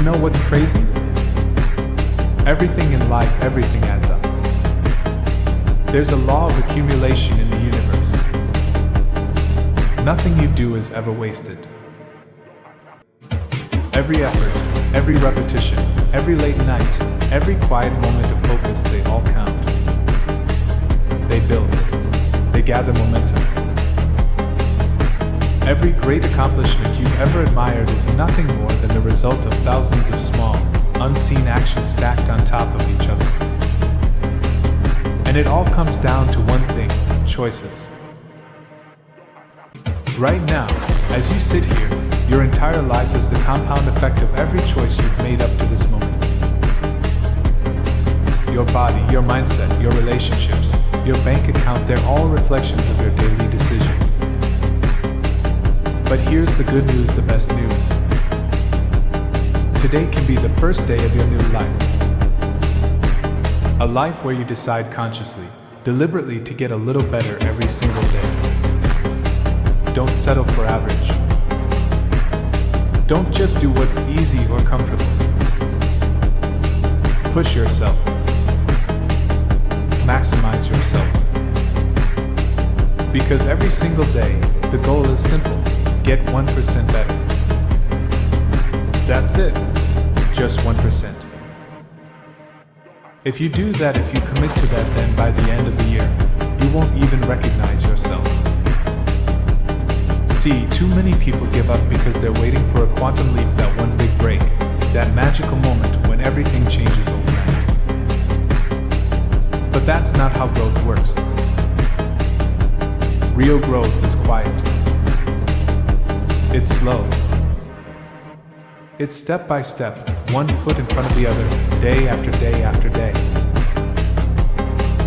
know what's crazy? Everything in life, everything adds up. There's a law of accumulation in the universe. Nothing you do is ever wasted. Every effort, every repetition, every late night, every quiet moment of focus, they all count. They build. They gather momentum. Every great accomplishment you've ever admired is nothing more than the result of thousands of small, unseen actions stacked on top of each other. And it all comes down to one thing: choices. Right now, as you sit here, your entire life is the compound effect of every choice you've made up to this moment. Your body, your mindset, your relationships, your bank account, they're all reflections of your daily decisions. But here's the good news, the best news. Today can be the first day of your new life. A life where you decide consciously, deliberately to get a little better every single day. Don't settle for average. Don't just do what's easy or comfortable. Push yourself. Maximize yourself. Because every single day, the goal is simple: get 1% better. That's it. Just 1%. If you do that, if you commit to that, then by the end of the year, you won't even recognize yourself. See, too many people give up because they're waiting for a quantum leap, that one big break, that magical moment when everything changes overnight. But that's not how growth works. Real growth is quiet. It's slow. It's step by step, one foot in front of the other, day after day after day.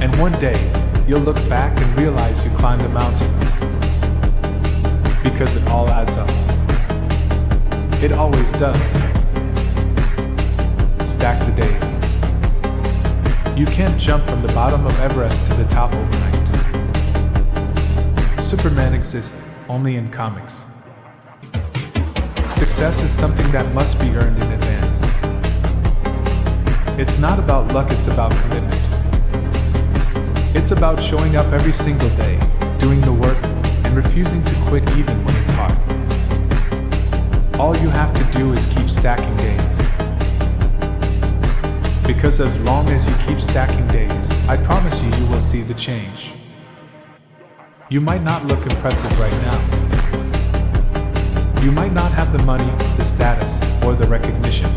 And one day, you'll look back and realize you climbed a mountain. Because it all adds up. It always does. Stack the days. You can't jump from the bottom of Everest to the top overnight. Superman exists only in comics. Success is something that must be earned in advance. It's not about luck, it's about commitment. It's about showing up every single day, doing the work, and refusing to quit even when it's hard. All you have to do is keep stacking days. Because as long as you keep stacking days, I promise you, you will see the change. You might not look impressive right now. You might not have the money, the status, or the recognition.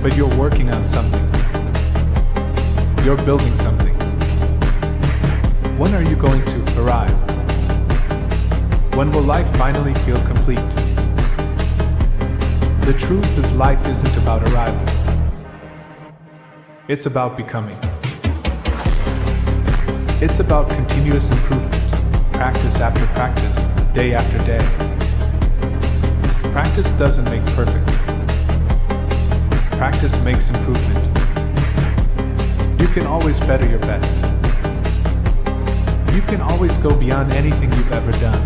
But you're working on something. You're building something. When are you going to arrive? When will life finally feel complete? The truth is, life isn't about arrival. It's about becoming. It's about continuous improvement, practice after practice, day after day. Practice doesn't make perfect. Practice makes improvement. You can always better your best. You can always go beyond anything you've ever done.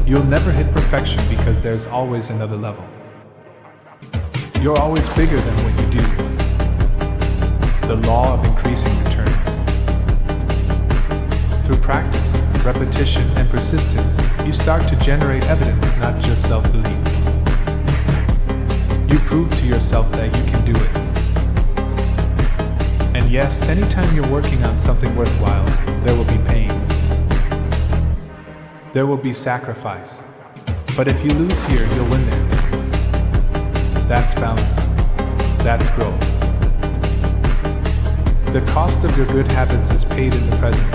You'll never hit perfection because there's always another level. You're always bigger than what you do. The law of increasing returns. Through practice, repetition, and persistence, you start to generate evidence, not just self-belief. You prove to yourself that you can do it. And yes, anytime you're working on something worthwhile, there will be pain. There will be sacrifice. But if you lose here, you'll win there. That's balance. That's growth. The cost of your good habits is paid in the present.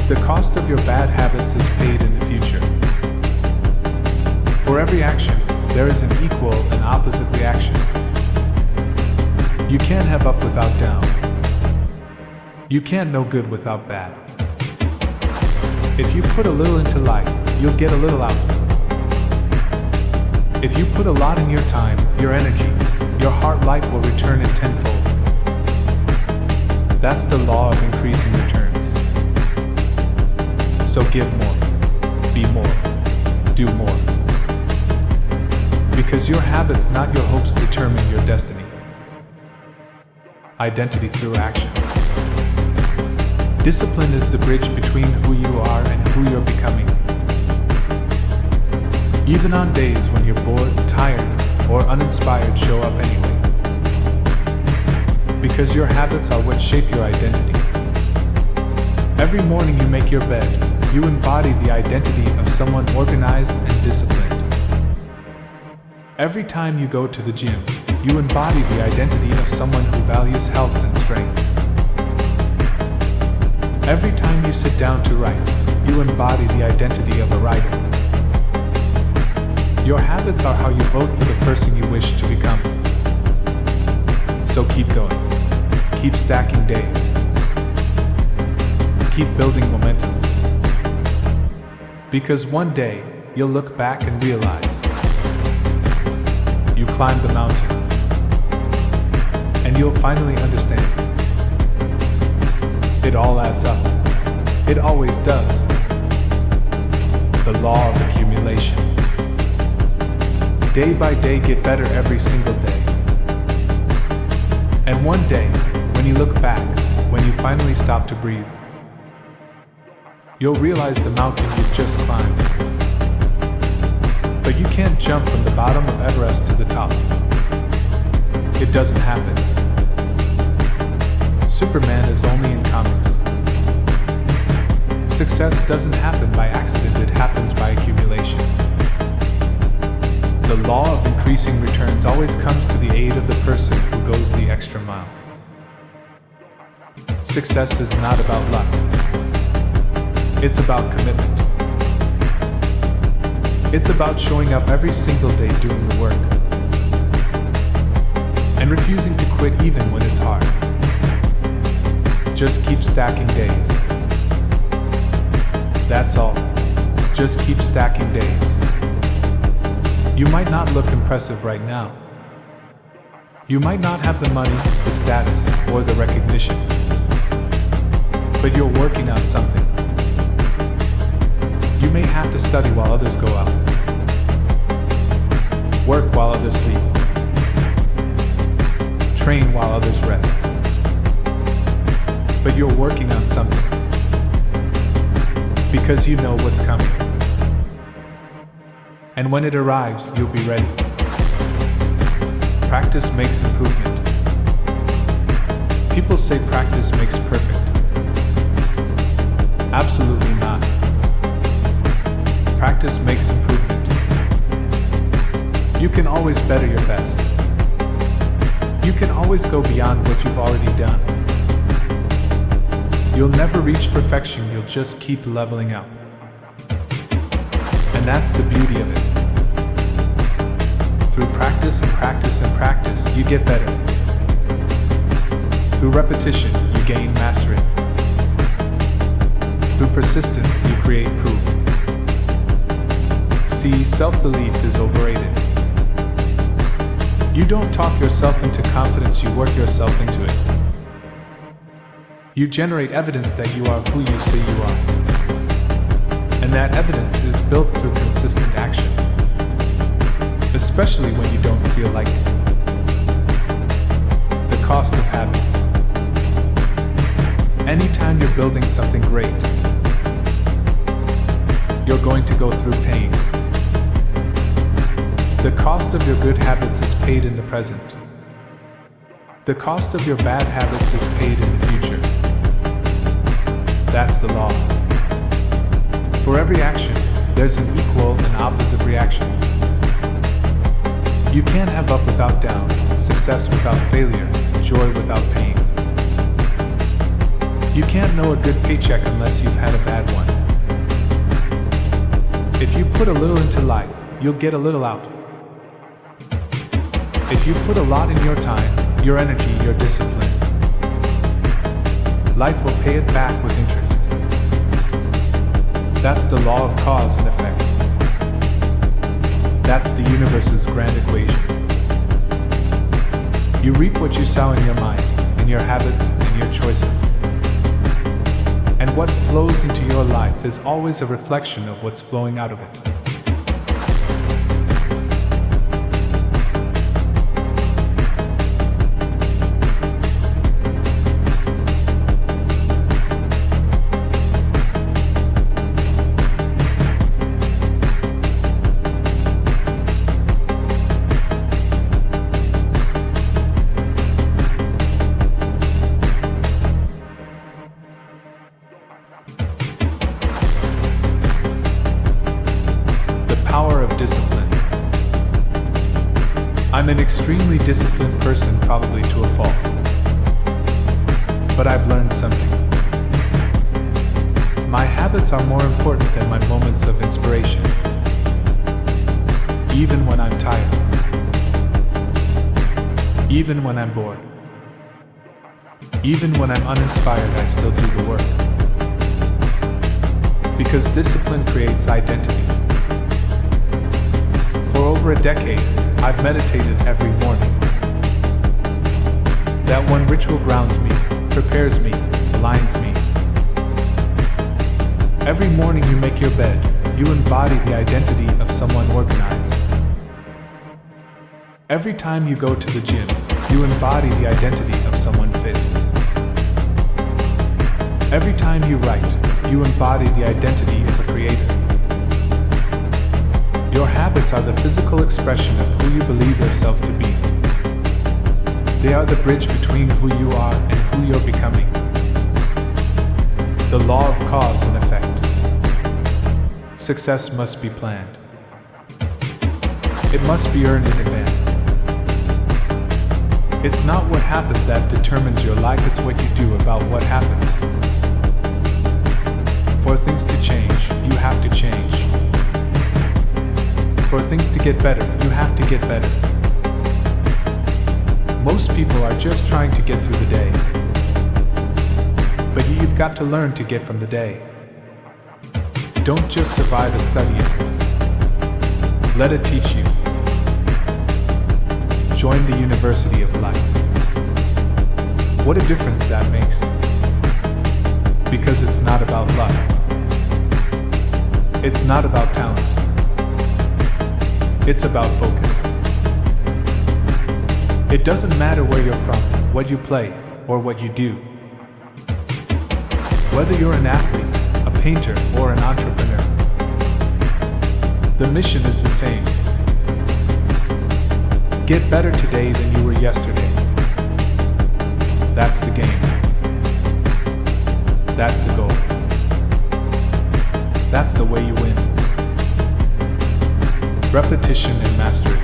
The cost of your bad habits is paid in the future. For every action, there is an equal and opposite reaction. You can't have up without down. You can't know good without bad. If you put a little into life, you'll get a little out. If you put a lot in your time, your energy, your heart, life will return in tenfold. That's the law of increasing returns. So give more, be more, do more. Because your habits, not your hopes, determine your destiny. Identity through action. Discipline is the bridge between who you are and who you're becoming. Even on days when you're bored, tired, or uninspired, show up anyway. Because your habits are what shape your identity. Every morning you make your bed, you embody the identity of someone organized and disciplined. Every time you go to the gym, you embody the identity of someone who values health and strength. Every time you sit down to write, you embody the identity of a writer. Your habits are how you vote for the person you wish to become. So keep going. Keep stacking days. Keep building momentum. Because one day, you'll look back and realize you climbed the mountain. And you'll finally understand. It all adds up. It always does. The law of accumulation. Day by day, get better every single day. And one day, when you look back, when you finally stop to breathe, you'll realize the mountain you've just climbed. But you can't jump from the bottom of Everest to the top. It doesn't happen. Superman is only in comics. Success doesn't happen by accident, it happens by accumulation. The law of increasing returns always comes to the aid of the person who goes the extra mile. Success is not about luck. It's about commitment. It's about showing up every single day doing the work. And refusing to quit even when it's hard. Just keep stacking days. That's all. Just keep stacking days. You might not look impressive right now. You might not have the money, the status, or the recognition. But you're working on something. You may have to study while others go out. Work while others sleep. Train while others rest. But you're working on something. Because you know what's coming. And when it arrives, you'll be ready. Practice makes improvement. People say practice makes perfect. Absolutely not. Practice makes improvement. You can always better your best. You can always go beyond what you've already done. You'll never reach perfection, you'll just keep leveling up. And that's the beauty of it. Through practice and practice and practice, you get better. Through repetition, you gain mastery. Through persistence, you create proof. See, self-belief is overrated. You don't talk yourself into confidence, you work yourself into it. You generate evidence that you are who you say you are. And that evidence is built through consistent action. Especially when you don't feel like it. The cost of habits. Anytime you're building something great, you're going to go through pain. The cost of your good habits is paid in the present. The cost of your bad habits is paid in the future. That's the law. For every action, there's an equal and opposite reaction. You can't have up without down, success without failure, joy without pain. You can't know a good paycheck unless you've had a bad one. If you put a little into life, you'll get a little out. If you put a lot in your time, your energy, your discipline, life will pay it back with interest. That's the law of cause and effect. That's the universe's grand equation. You reap what you sow in your mind, in your habits, and your choices. And what flows into your life is always a reflection of what's flowing out of it. of discipline. I'm an extremely disciplined person, probably to a fault. But I've learned something. My habits are more important than my moments of inspiration. Even when I'm tired. Even when I'm bored. Even when I'm uninspired, I still do the work. Because discipline creates identity. For over a decade, I've meditated every morning. That one ritual grounds me, prepares me, aligns me. Every morning you make your bed, you embody the identity of someone organized. Every time you go to the gym, you embody the identity of someone fit. Every time you write, you embody the identity of a creator. Your habits are the physical expression of who you believe yourself to be. They are the bridge between who you are and who you're becoming. The law of cause and effect. Success must be planned. It must be earned in advance. It's not what happens that determines your life, it's what you do about what happens. For things to change, you have to change. For things to get better, you have to get better. Most people are just trying to get through the day. But you've got to learn to get from the day. Don't just survive and study it. Let it teach you. Join the University of Life. What a difference that makes. Because it's not about luck. It's not about talent. It's about focus. It doesn't matter where you're from, what you play, or what you do. Whether you're an athlete, a painter, or an entrepreneur, the mission is the same. Get better today than you were yesterday. That's the game. That's the goal. That's the way you win. Repetition and mastery.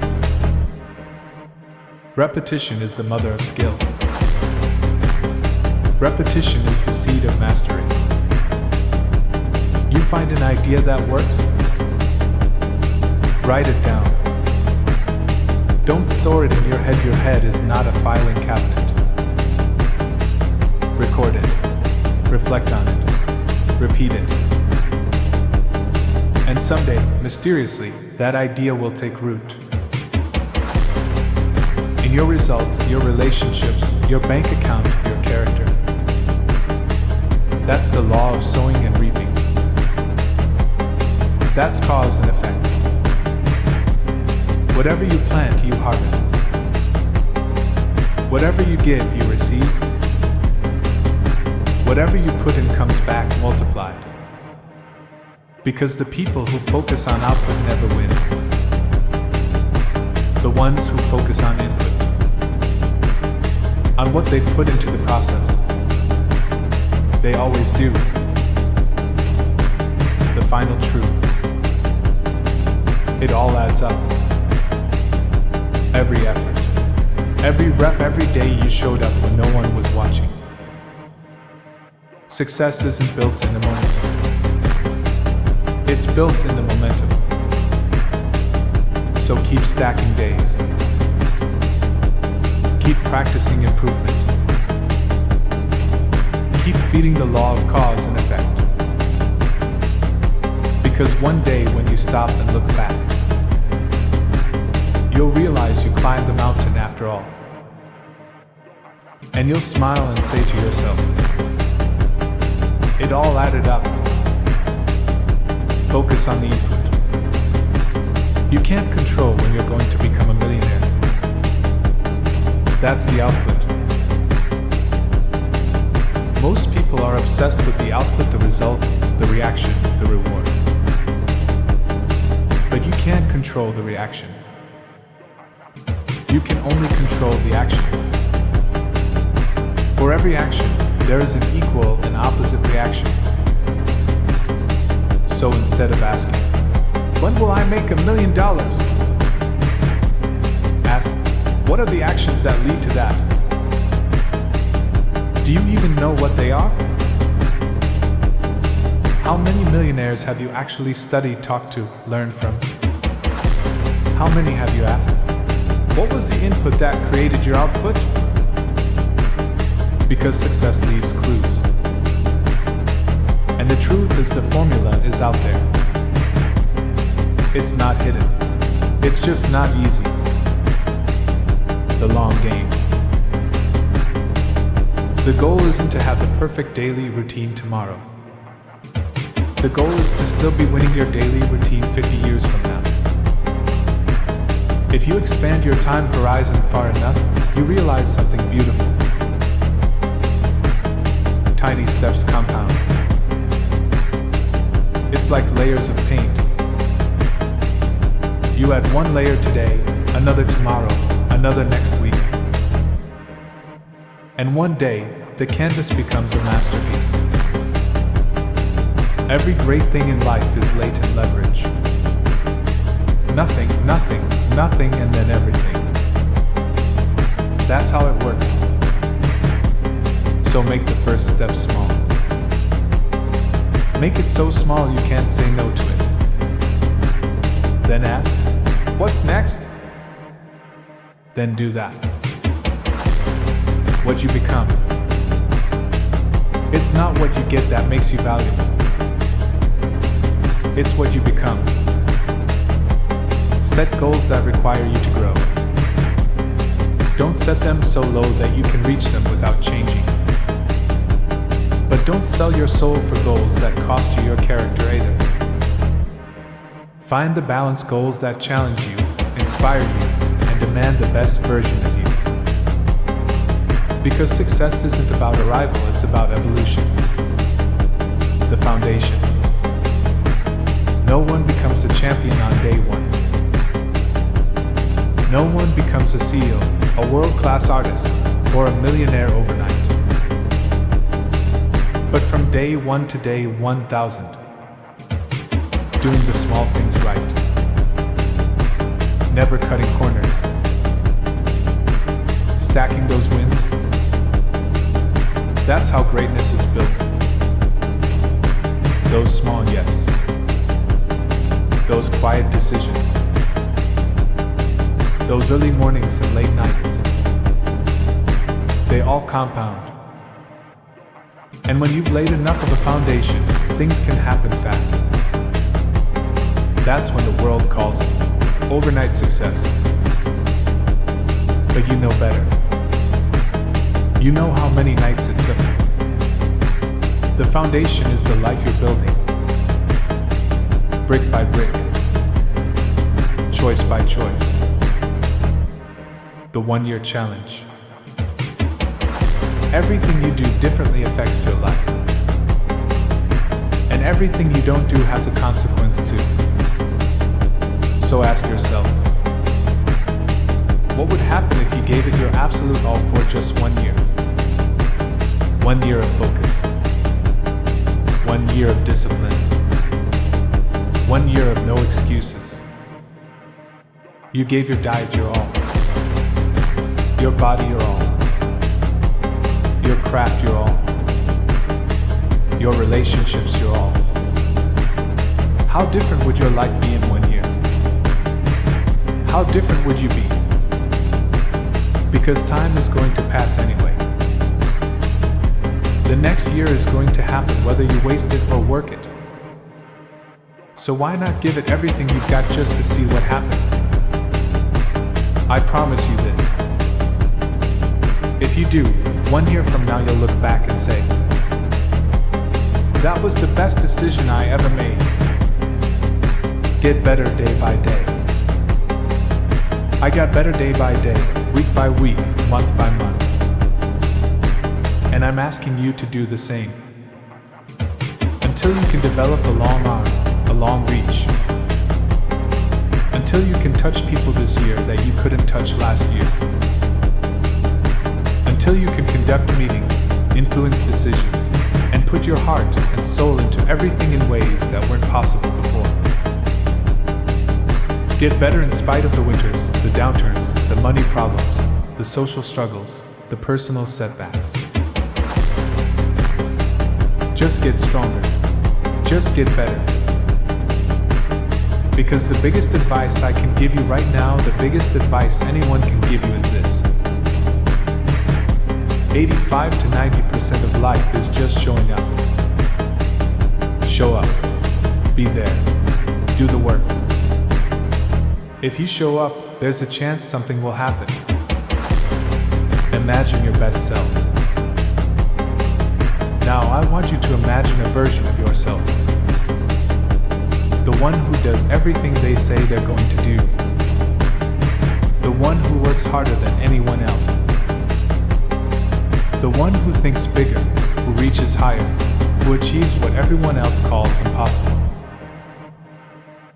Repetition is the mother of skill. Repetition is the seed of mastery. You find an idea that works? Write it down. Don't store it in your head. Your head is not a filing cabinet. Record it. Reflect on it. Repeat it. And someday, mysteriously, that idea will take root. In your results, your relationships, your bank account, your character. That's the law of sowing and reaping. That's cause and effect. Whatever you plant, you harvest. Whatever you give, you receive. Whatever you put in comes back multiplied. Because the people who focus on output never win. The ones who focus on input, on what they put into the process, they always do. The final truth. It all adds up. Every effort, every rep, every day you showed up when no one was watching. Success isn't built in the moment. It's built in the momentum. So keep stacking days. Keep practicing improvement. Keep feeding the law of cause and effect. Because one day when you stop and look back, you'll realize you climbed the mountain after all. And you'll smile and say to yourself, it all added up. Focus on the input. You can't control when you're going to become a millionaire. That's the output. Most people are obsessed with the output, the result, the reaction, the reward. But you can't control the reaction. You can only control the action. For every action, there is an equal and opposite reaction. So instead of asking, When will I make $1 million? Ask, what are the actions that lead to that? Do you even know what they are? How many millionaires have you actually studied, talked to, learned from? How many have you asked? What was the input that created your output? Because success leaves clues. And the truth is the formula is out there. It's not hidden. It's just not easy. The long game. The goal isn't to have the perfect daily routine tomorrow. The goal is to still be winning your daily routine 50 years from now. If you expand your time horizon far enough, you realize something beautiful. Tiny steps compound. It's like layers of paint. You add one layer today, another tomorrow, another next week. And one day, the canvas becomes a masterpiece. Every great thing in life is latent leverage. Nothing, nothing, nothing, and then everything. That's how it works. So make the first step small. Make it so small you can't say no to it. Then ask, what's next? Then do that. What you become. It's not what you get that makes you valuable. It's what you become. Set goals that require you to grow. Don't set them so low that you can reach them without changing. But don't sell your soul for goals that cost you your character either. Find the balanced goals that challenge you, inspire you, and demand the best version of you. Because success isn't about arrival, it's about evolution. The foundation. No one becomes a champion on day one. No one becomes a CEO, a world-class artist, or a millionaire overnight. But from day 1 to day 1,000, doing the small things right, never cutting corners, stacking those wins, that's how greatness is built. Those small yes, those quiet decisions, those early mornings and late nights, they all compound. And when you've laid enough of a foundation, things can happen fast. That's when the world calls it overnight success. But you know better. You know how many nights it took. The foundation is the life you're building. Brick by brick. Choice by choice. The 1-year challenge. Everything you do differently affects your life. And everything you don't do has a consequence too. So ask yourself, what would happen if you gave it your absolute all for just 1 year? 1 year of focus. 1 year of discipline. 1 year of no excuses. You gave your diet your all. Your body your all. Your craft your all. Your relationships your all. How different would your life be in 1 year? How different would you be? Because time is going to pass anyway. The next year is going to happen whether you waste it or work it. So why not give it everything you've got just to see what happens? I promise you this. If you do, 1 year from now you'll look back and say, that was the best decision I ever made. Get better day by day. I got better day by day, week by week, month by month. And I'm asking you to do the same. Until you can develop a long arm, a long reach. Until you can touch people this year that you couldn't touch last year. Until you can conduct meetings, influence decisions, and put your heart and soul into everything in ways that weren't possible before. Get better in spite of the winters, the downturns, the money problems, the social struggles, the personal setbacks. Just get stronger. Just get better. Because the biggest advice I can give you right now, the biggest advice anyone can give you is this. 85 to 90% of life is just showing up. Show up. Be there. Do the work. If you show up, there's a chance something will happen. Imagine your best self. Now I want you to imagine a version of yourself. The one who does everything they say they're going to do. The one who works harder than anyone else. The one who thinks bigger, who reaches higher, who achieves what everyone else calls impossible.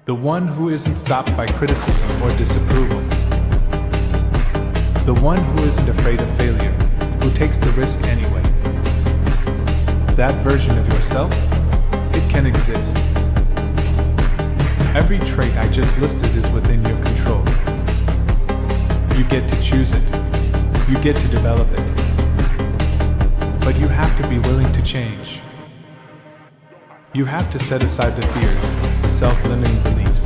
The one who isn't stopped by criticism or disapproval. The one who isn't afraid of failure, who takes the risk anyway. That version of yourself, it can exist. Every trait I just listed is within your control. You get to choose it. You get to develop it. But you have to be willing to change. You have to set aside the fears, the self-limiting beliefs.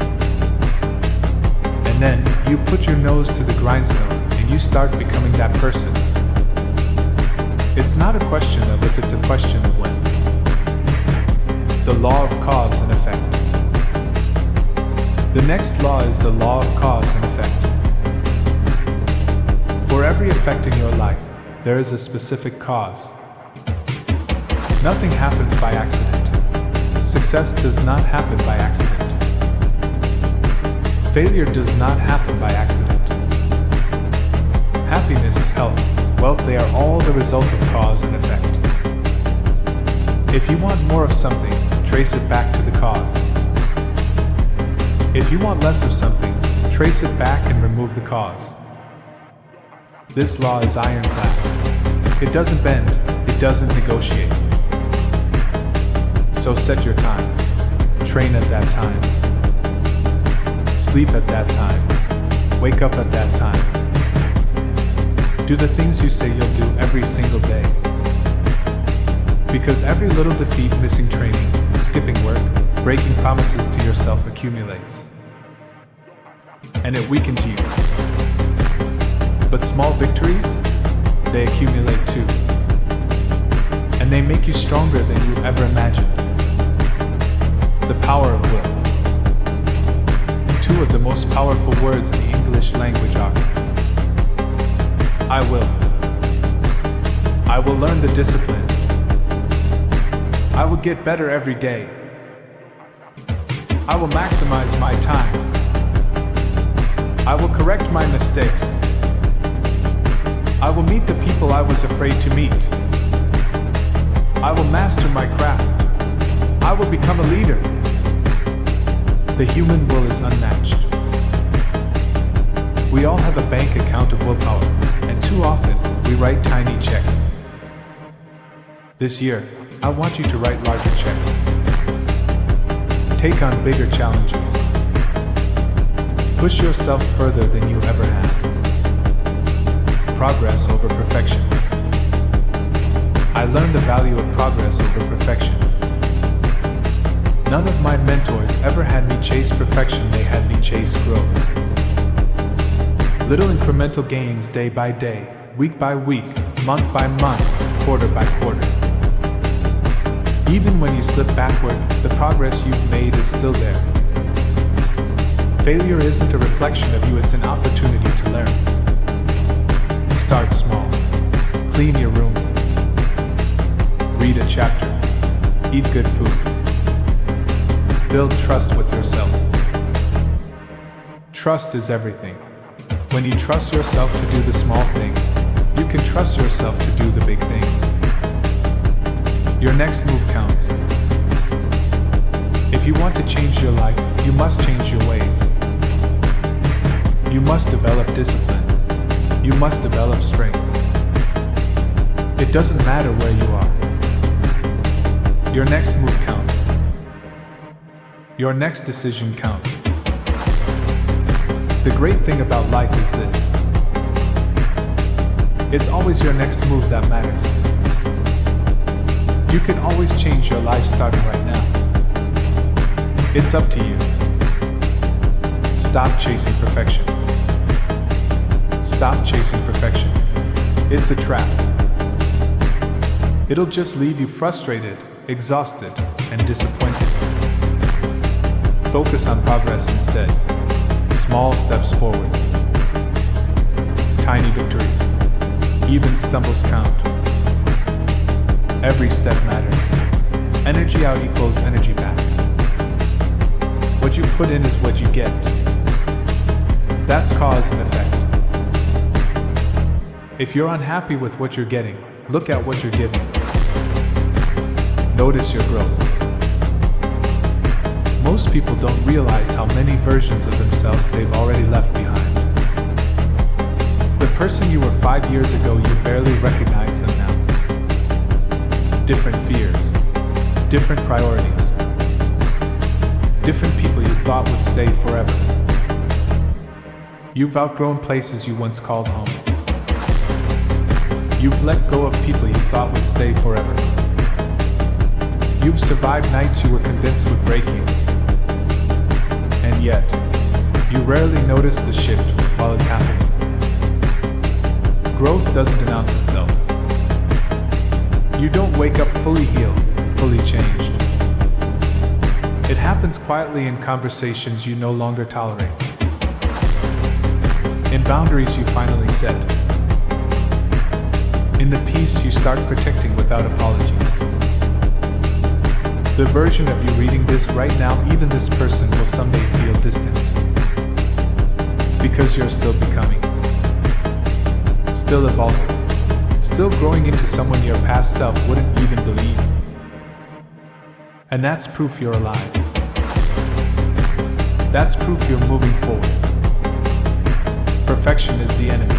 And then, you put your nose to the grindstone and you start becoming that person. It's not a question of if, it's a question of when. The law of cause and effect. The next law is the law of cause and effect. For every effect in your life, there is a specific cause. Nothing happens by accident. Success does not happen by accident. Failure does not happen by accident. Happiness, health, wealth, they are all the result of cause and effect. If you want more of something, trace it back to the cause. If you want less of something, trace it back and remove the cause. This law is ironclad. It doesn't bend, it doesn't negotiate. So set your time. Train at that time. Sleep at that time. Wake up at that time. Do the things you say you'll do every single day. Because every little defeat, missing training, skipping work, breaking promises to yourself accumulates. And it weakens you. But small victories, they accumulate too. And they make you stronger than you ever imagined. The power of will. Two of the most powerful words in the English language are I will. I will learn the discipline. I will get better every day. I will maximize my time. I will correct my mistakes. I will meet the people I was afraid to meet. I will master my craft. I will become a leader. The human will is unmatched. We all have a bank account of willpower, and too often, we write tiny checks. This year, I want you to write larger checks. Take on bigger challenges. Push yourself further than you ever have. Progress over perfection. I learned the value of progress over perfection. None of my mentors ever had me chase perfection, they had me chase growth. Little incremental gains day by day, week by week, month by month, quarter by quarter. Even when you slip backward, the progress you've made is still there. Failure isn't a reflection of you, it's an opportunity to learn. Start small. Clean your room. Read a chapter. Eat good food. Build trust with yourself. Trust is everything. When you trust yourself to do the small things, you can trust yourself to do the big things. Your next move counts. If you want to change your life, you must change your ways. You must develop discipline. You must develop strength. It doesn't matter where you are. Your next move counts. Your next decision counts. The great thing about life is this. It's always your next move that matters. You can always change your life starting right now. It's up to you. Stop chasing perfection. Stop chasing perfection. It's a trap. It'll just leave you frustrated, exhausted, and disappointed. Focus on progress instead. Small steps forward. Tiny victories. Even stumbles count. Every step matters. Energy out equals energy back. What you put in is what you get. That's cause and effect. If you're unhappy with what you're getting, look at what you're giving. Notice your growth. Most people don't realize how many versions of themselves they've already left behind. The person you were 5 years ago, you barely recognize them now. Different fears, different priorities, different people you thought would stay forever. You've outgrown places you once called home. You've let go of people you thought would stay forever. You've survived nights you were convinced would break you. And yet, you rarely notice the shift while it's happening. Growth doesn't announce itself. You don't wake up fully healed, fully changed. It happens quietly in conversations you no longer tolerate. In boundaries you finally set. In the peace you start protecting without apology. The version of you reading this right now, even this person will someday feel distant. Because you're still becoming. Still evolving. Still growing into someone your past self wouldn't even believe. And that's proof you're alive. That's proof you're moving forward. Perfection is the enemy.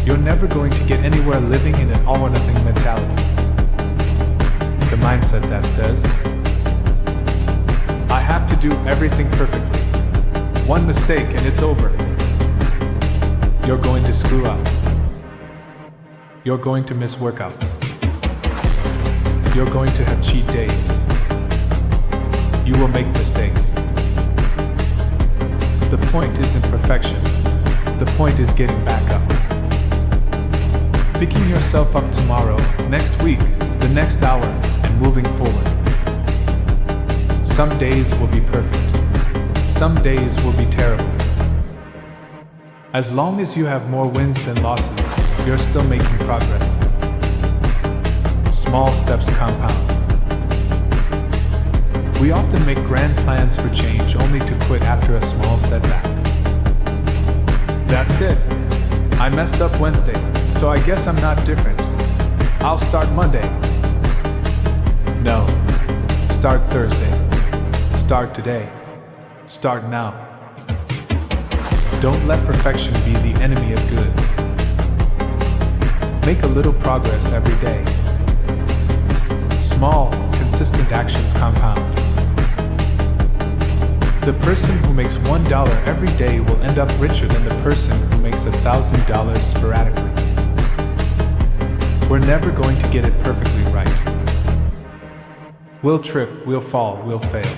You're never going to get anywhere living in an all-or-nothing mentality. The mindset that says, I have to do everything perfectly. One mistake and it's over. You're going to screw up. You're going to miss workouts. You're going to have cheat days. You will make mistakes. The point isn't perfection. The point is getting back up. Picking yourself up tomorrow, next week, the next hour, and moving forward. Some days will be perfect. Some days will be terrible. As long as you have more wins than losses, you're still making progress. Small steps compound. We often make grand plans for change only to quit after a small setback. That's it. I messed up Wednesday, so I guess I'm not different. I'll start Monday. No. Start Thursday. Start today. Start now. Don't let perfection be the enemy of good. Make a little progress every day. Small, consistent actions compound. The person who makes $1 every day will end up richer than the person who makes $1,000 sporadically. We're never going to get it perfectly right. We'll trip, we'll fall, we'll fail.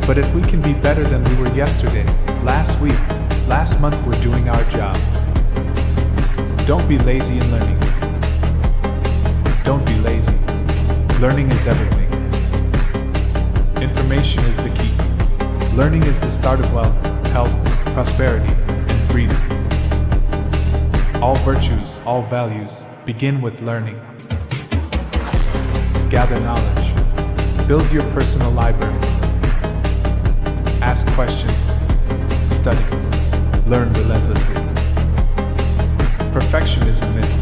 But if we can be better than we were yesterday, last week, last month, we're doing our job. Don't be lazy in learning. Don't be lazy. Learning is everything. Information is the key. Learning is the start of wealth, health, prosperity, and freedom. All virtues, all values, begin with learning. Gather knowledge. Build your personal library. Ask questions. Study. Learn relentlessly. Perfection is a myth.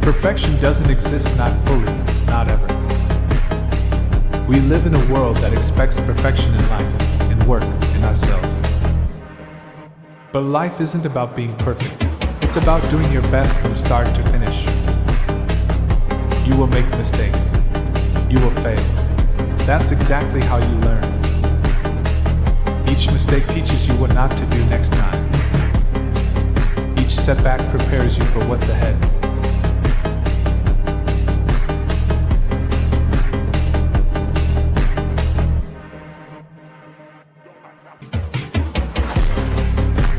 Perfection doesn't exist, not fully, not ever. We live in a world that expects perfection in life, in work, in ourselves. But life isn't about being perfect. It's about doing your best from start to finish. You will make mistakes. You will fail. That's exactly how you learn. mistake teaches you what not to do next time. Each setback prepares you for what's ahead.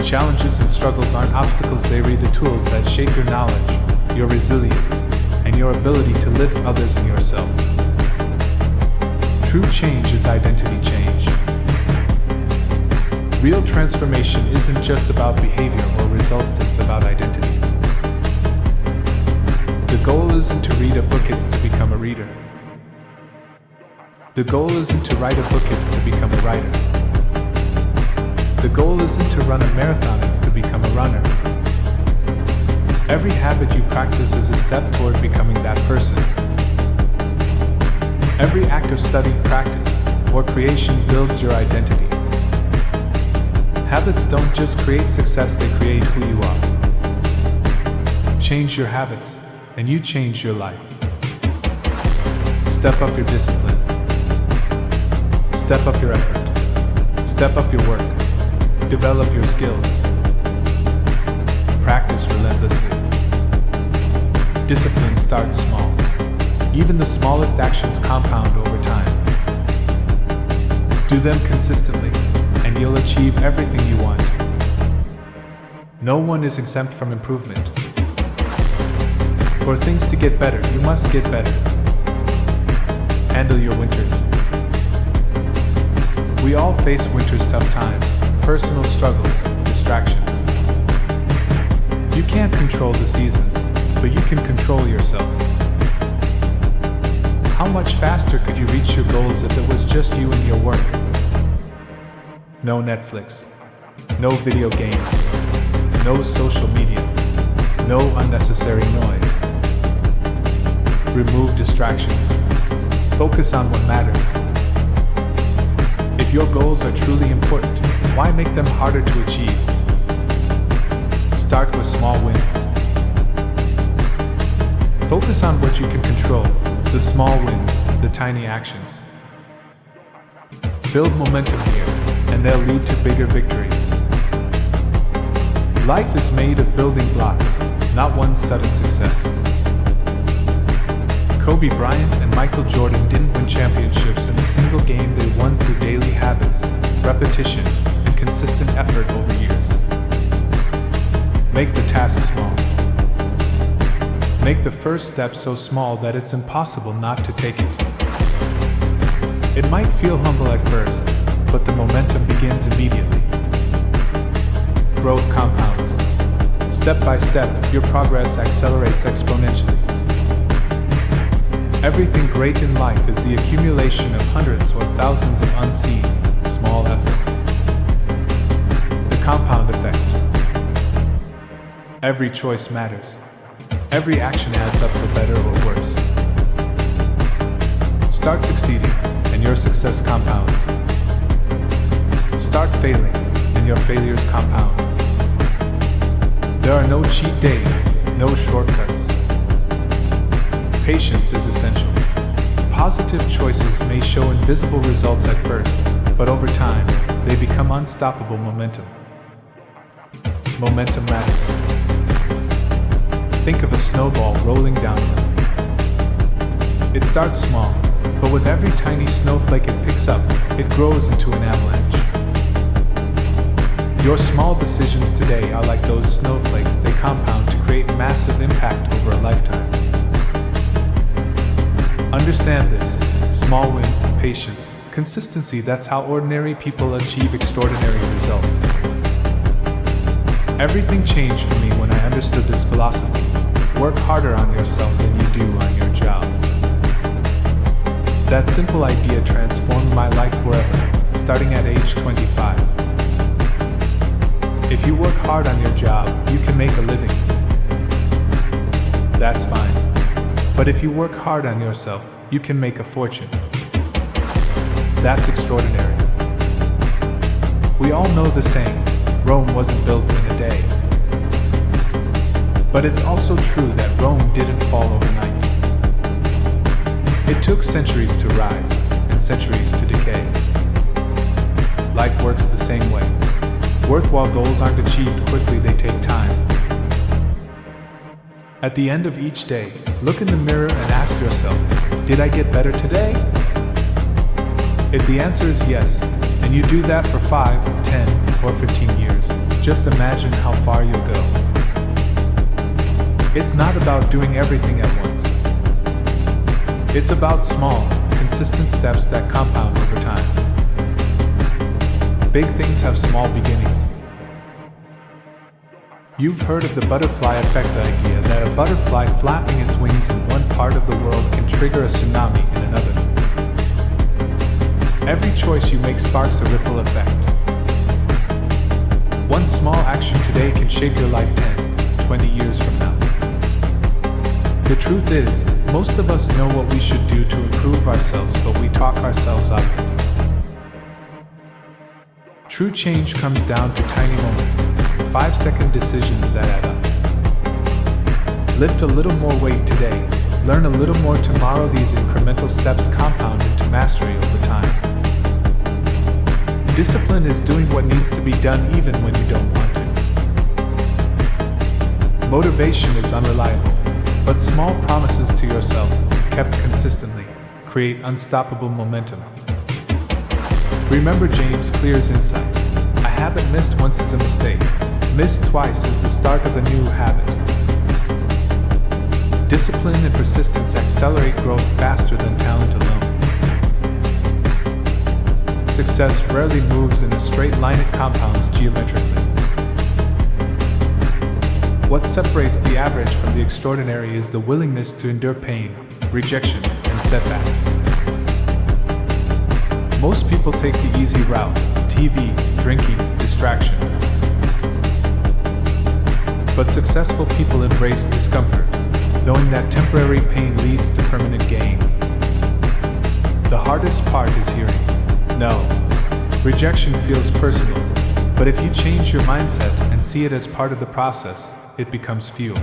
Challenges and struggles aren't obstacles, they are the tools that shape your knowledge, your resilience, and your ability to lift others and yourself. True change is identity change. Real transformation isn't just about behavior or results, it's about identity. The goal isn't to read a book, it's to become a reader. The goal isn't to write a book, it's to become a writer. The goal isn't to run a marathon, it's to become a runner. Every habit you practice is a step toward becoming that person. Every act of study, practice, or creation builds your identity. Habits don't just create success, they create who you are. Change your habits, and you change your life. Step up your discipline. Step up your effort. Step up your work. Develop your skills. Practice relentlessly. Discipline starts small. Even the smallest actions compound over time. Do them consistently, and you'll achieve everything you want. No one is exempt from improvement. For things to get better, you must get better. Handle your winters. We all face winter's tough times. Personal struggles, distractions. You can't control the seasons, but you can control yourself. How much faster could you reach your goals if it was just you and your work? No Netflix, no video games, no social media, no unnecessary noise. Remove distractions. Focus on what matters. If your goals are truly important, why make them harder to achieve? Start with small wins. Focus on what you can control, the small wins, the tiny actions. Build momentum here, and they'll lead to bigger victories. Life is made of building blocks, not one sudden success. Kobe Bryant and Michael Jordan didn't win championships in a single game, they won through daily habits, repetition, and consistent effort over years. Make the task small. Make the first step so small that it's impossible not to take it. It might feel humble at first, but the momentum begins immediately. Growth compounds. Step by step, your progress accelerates exponentially. Everything great in life is the accumulation of hundreds or thousands of unseen, small efforts. The compound effect. Every choice matters. Every action adds up for better or worse. Start succeeding, and your success compounds. Start failing, and your failures compound. There are no cheat days, no shortcuts. Patience is essential. Positive choices may show invisible results at first, but over time, they become unstoppable momentum. Momentum matters. Think of a snowball rolling downhill. It starts small, but with every tiny snowflake it picks up, it grows into an avalanche. Your small decisions today are like those snowflakes, they compound to create massive impact over a lifetime. Understand this. Small wins, patience, consistency, that's how ordinary people achieve extraordinary results. Everything changed for me when I understood this philosophy. Work harder on yourself than you do on your job. That simple idea transformed my life forever, starting at age 25. If you work hard on your job, you can make a living. That's fine. But if you work hard on yourself, you can make a fortune. That's extraordinary. We all know the saying, Rome wasn't built in a day. But it's also true that Rome didn't fall overnight. It took centuries to rise, and centuries to decay. life works the same way. Worthwhile goals aren't achieved quickly, they take time. At the end of each day, look in the mirror and ask yourself, did I get better today? If the answer is yes, and you do that for 5, 10, or 15 years, just imagine how far you'll go. It's not about doing everything at once. It's about small, consistent steps that compound over time. Big things have small beginnings. You've heard of the butterfly effect, the idea that a butterfly flapping its wings in one part of the world can trigger a tsunami in another. Every choice you make sparks a ripple effect. One small action today can shape your life 10, 20 years from now. The truth is, most of us know what we should do to improve ourselves, but we talk ourselves out of it. True change comes down to tiny moments, 5-second decisions that add up. Lift a little more weight today, learn a little more tomorrow. These incremental steps compound into mastery over time. Discipline is doing what needs to be done even when you don't want to. Motivation is unreliable, but small promises to yourself, kept consistently, create unstoppable momentum. Remember James Clear's insight: a habit missed once is a mistake. Missed twice is the start of a new habit. Discipline and persistence accelerate growth faster than talent alone. Success rarely moves in a straight line, it compounds geometrically. What separates the average from the extraordinary is the willingness to endure pain, rejection, and setbacks. Most people take the easy route: TV, drinking, distraction. But successful people embrace discomfort, knowing that temporary pain leads to permanent gain. The hardest part is hearing no. Rejection feels personal, but if you change your mindset and see it as part of the process, it becomes fuel.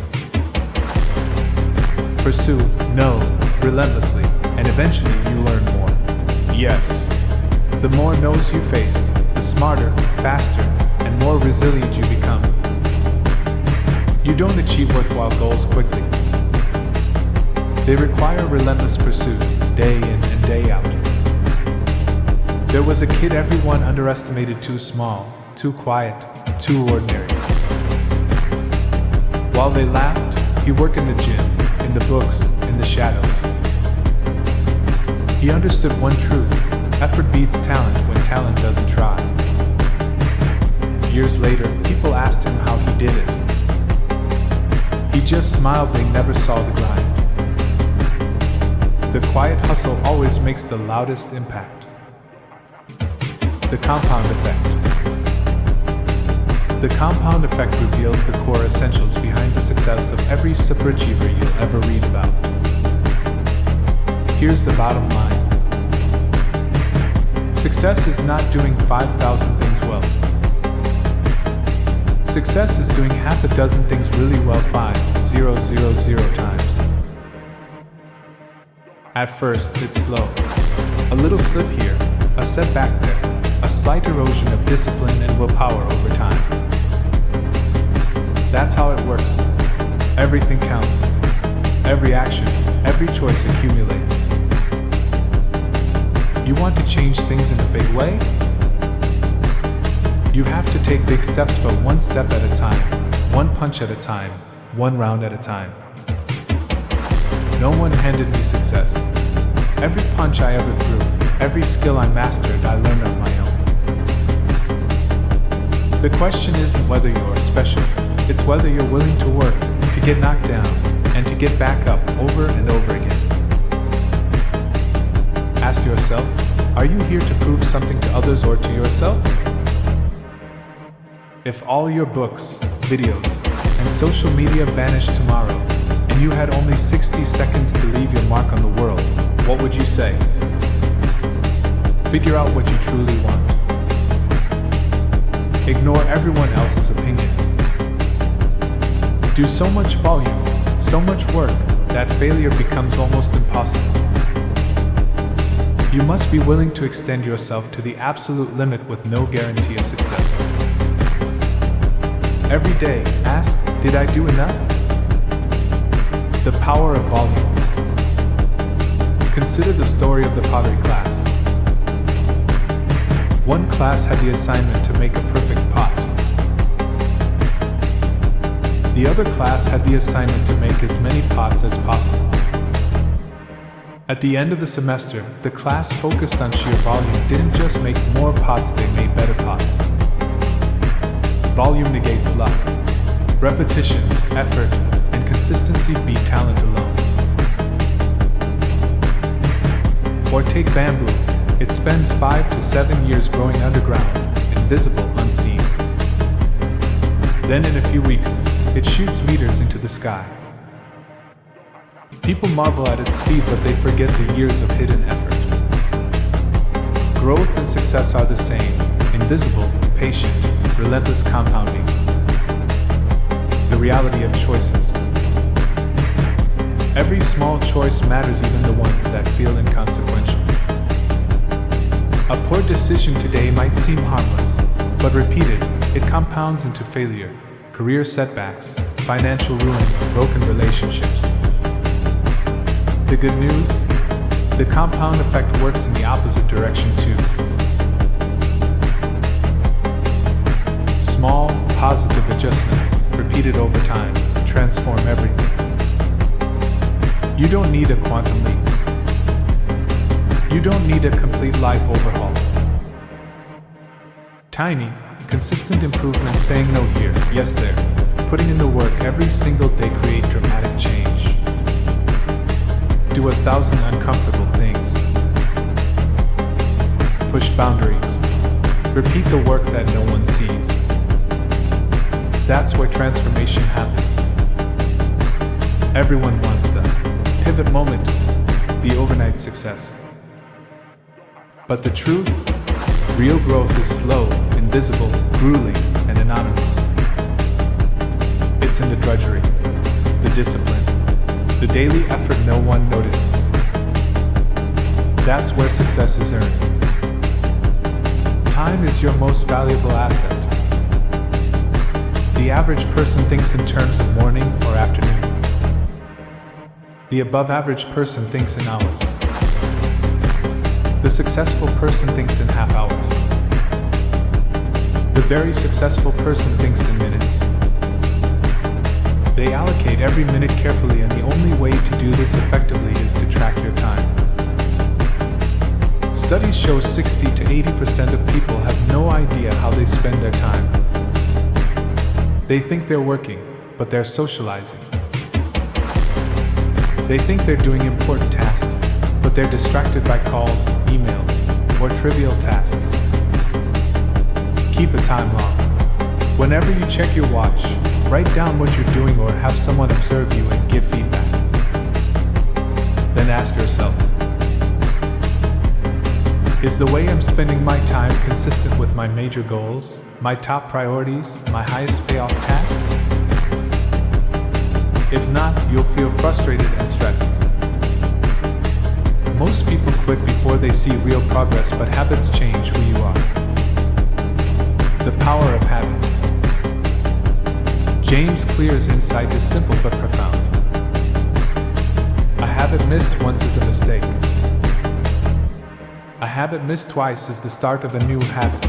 Pursue no relentlessly, and eventually you learn more. Yes. The more no's you face, the smarter, faster, and more resilient you become. You don't achieve worthwhile goals quickly. They require relentless pursuit, day in and day out. There was a kid everyone underestimated: too small, too quiet, too ordinary. While they laughed, he worked in the gym, in the books, in the shadows. He understood one truth: effort beats talent when talent doesn't try. Years later, people asked him how he did it. He just smiled, they never saw the grind. The quiet hustle always makes the loudest impact. The compound effect. The compound effect reveals the core essentials behind the success of every superachiever you'll ever read about. Here's the bottom line. Success is not doing 5,000 things well. Success is doing half a dozen things really well 5,000 times. At first, it's slow. A little slip here, a setback there, a slight erosion of discipline and willpower over time. That's how it works. Everything counts. Every action, every choice accumulates. You want to change things in a big way? You have to take big steps, but one step at a time, one punch at a time, one round at a time. No one handed me success. Every punch I ever threw, every skill I mastered, I learned on my own. The question isn't whether you're special, it's whether you're willing to work, to get knocked down, and to get back up over and over again. Ask yourself, are you here to prove something to others or to yourself? If all your books, videos, and social media vanished tomorrow, and you had only 60 seconds to leave your mark on the world, what would you say? Figure out what you truly want. Ignore everyone else's opinions. Do so much volume, so much work, that failure becomes almost impossible. You must be willing to extend yourself to the absolute limit with no guarantee of success. Every day, ask, did I do enough? The power of volume. Consider the story of the pottery class. One class had the assignment to make a perfect pot. The other class had the assignment to make as many pots as possible. At the end of the semester, the class focused on sheer volume didn't just make more pots, they made better pots. Volume negates luck. Repetition, effort, and consistency beat talent alone. Or take bamboo. It spends 5 to 7 years growing underground, invisible, unseen. Then in a few weeks, it shoots meters into the sky. People marvel at its speed, but they forget the years of hidden effort. Growth and success are the same, invisible, patient, relentless compounding. The reality of choices. Every small choice matters, even the ones that feel inconsequential. A poor decision today might seem harmless, but repeated, it compounds into failure, career setbacks, financial ruin, broken relationships. The good news? The compound effect works in the opposite direction too. Small, positive adjustments, repeated over time, transform everything. You don't need a quantum leap. You don't need a complete life overhaul. Tiny, consistent improvements, saying no here, yes there, putting in the work every single day create dramatic change. Do 1,000 uncomfortable things. Push boundaries. Repeat the work that no one sees. That's where transformation happens. Everyone wants the pivot moment, the overnight success. But the truth? Real growth is slow, invisible, grueling, and anonymous. It's in the drudgery, the discipline, the daily effort no one notices. That's where success is earned. Time is your most valuable asset. The average person thinks in terms of morning or afternoon. The above-average person thinks in hours. The successful person thinks in half hours. The very successful person thinks in minutes. They allocate every minute carefully, and the only way to do this effectively is to track your time. Studies show 60 to 80% of people have no idea how they spend their time. They think they're working, but they're socializing. They think they're doing important tasks, but they're distracted by calls, emails, or trivial tasks. Keep a time log. Whenever you check your watch, write down what you're doing or have someone observe you and give feedback. Then ask yourself, is the way I'm spending my time consistent with my major goals, my top priorities, my highest payoff tasks? If not, you'll feel frustrated and stressed. Most people quit before they see real progress, but habits change who you are. The power of habits. James Clear's insight is simple but profound. A habit missed once is a mistake. A habit missed twice is the start of a new habit.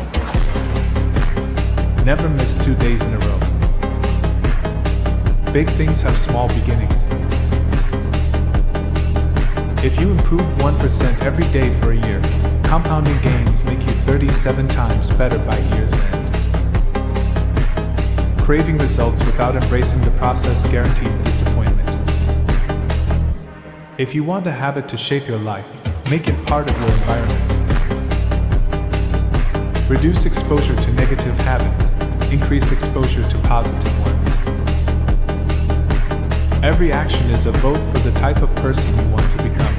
Never miss 2 days in a row. Big things have small beginnings. If you improve 1% every day for a year, compounding gains make you 37 times better by year's end. Craving results without embracing the process guarantees disappointment. If you want a habit to shape your life, make it part of your environment. Reduce exposure to negative habits, increase exposure to positive ones. Every action is a vote for the type of person you want to become.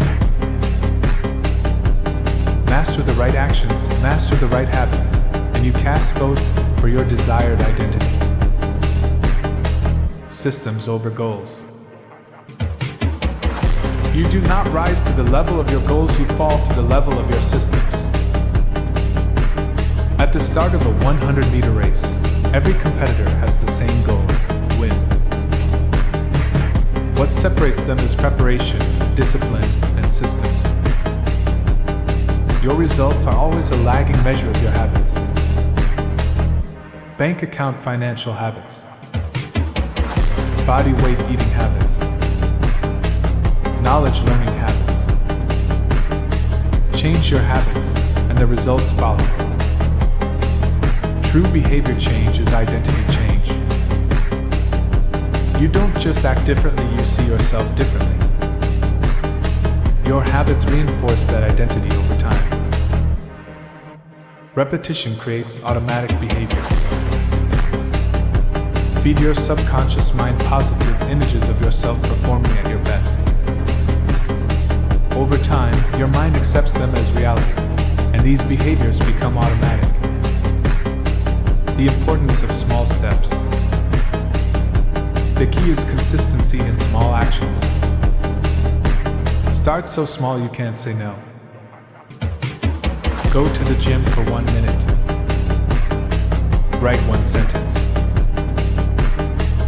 Master the right actions, master the right habits, and you cast votes for your desired identity. Systems over goals. You do not rise to the level of your goals, you fall to the level of your systems. At the start of a 100-meter race, every competitor has the same goal: win. What separates them is preparation, discipline, and systems. Your results are always a lagging measure of your habits. Bank account financial habits. Body weight eating habits. Knowledge learning habits. Change your habits, and the results follow. True behavior change is identity change. You don't just act differently, you see yourself differently. Your habits reinforce that identity over time. Repetition creates automatic behavior. Feed your subconscious mind positive images of yourself performing at your best. Over time, your mind accepts them as reality, and these behaviors become automatic. The importance of small steps. The key is consistency in small actions. Start so small you can't say no. Go to the gym for 1 minute. Write 1 sentence.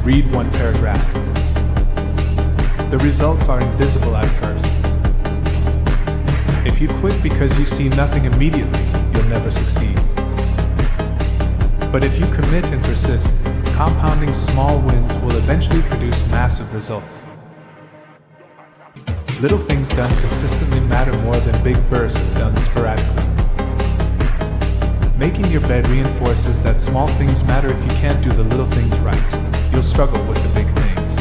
Read 1 paragraph. The results are invisible at first. If you quit because you see nothing immediately, you'll never succeed. But if you commit and persist, compounding small wins will eventually produce massive results. Little things done consistently matter more than big bursts done sporadically. Making your bed reinforces that small things matter. If you can't do the little things right, you'll struggle with the big things.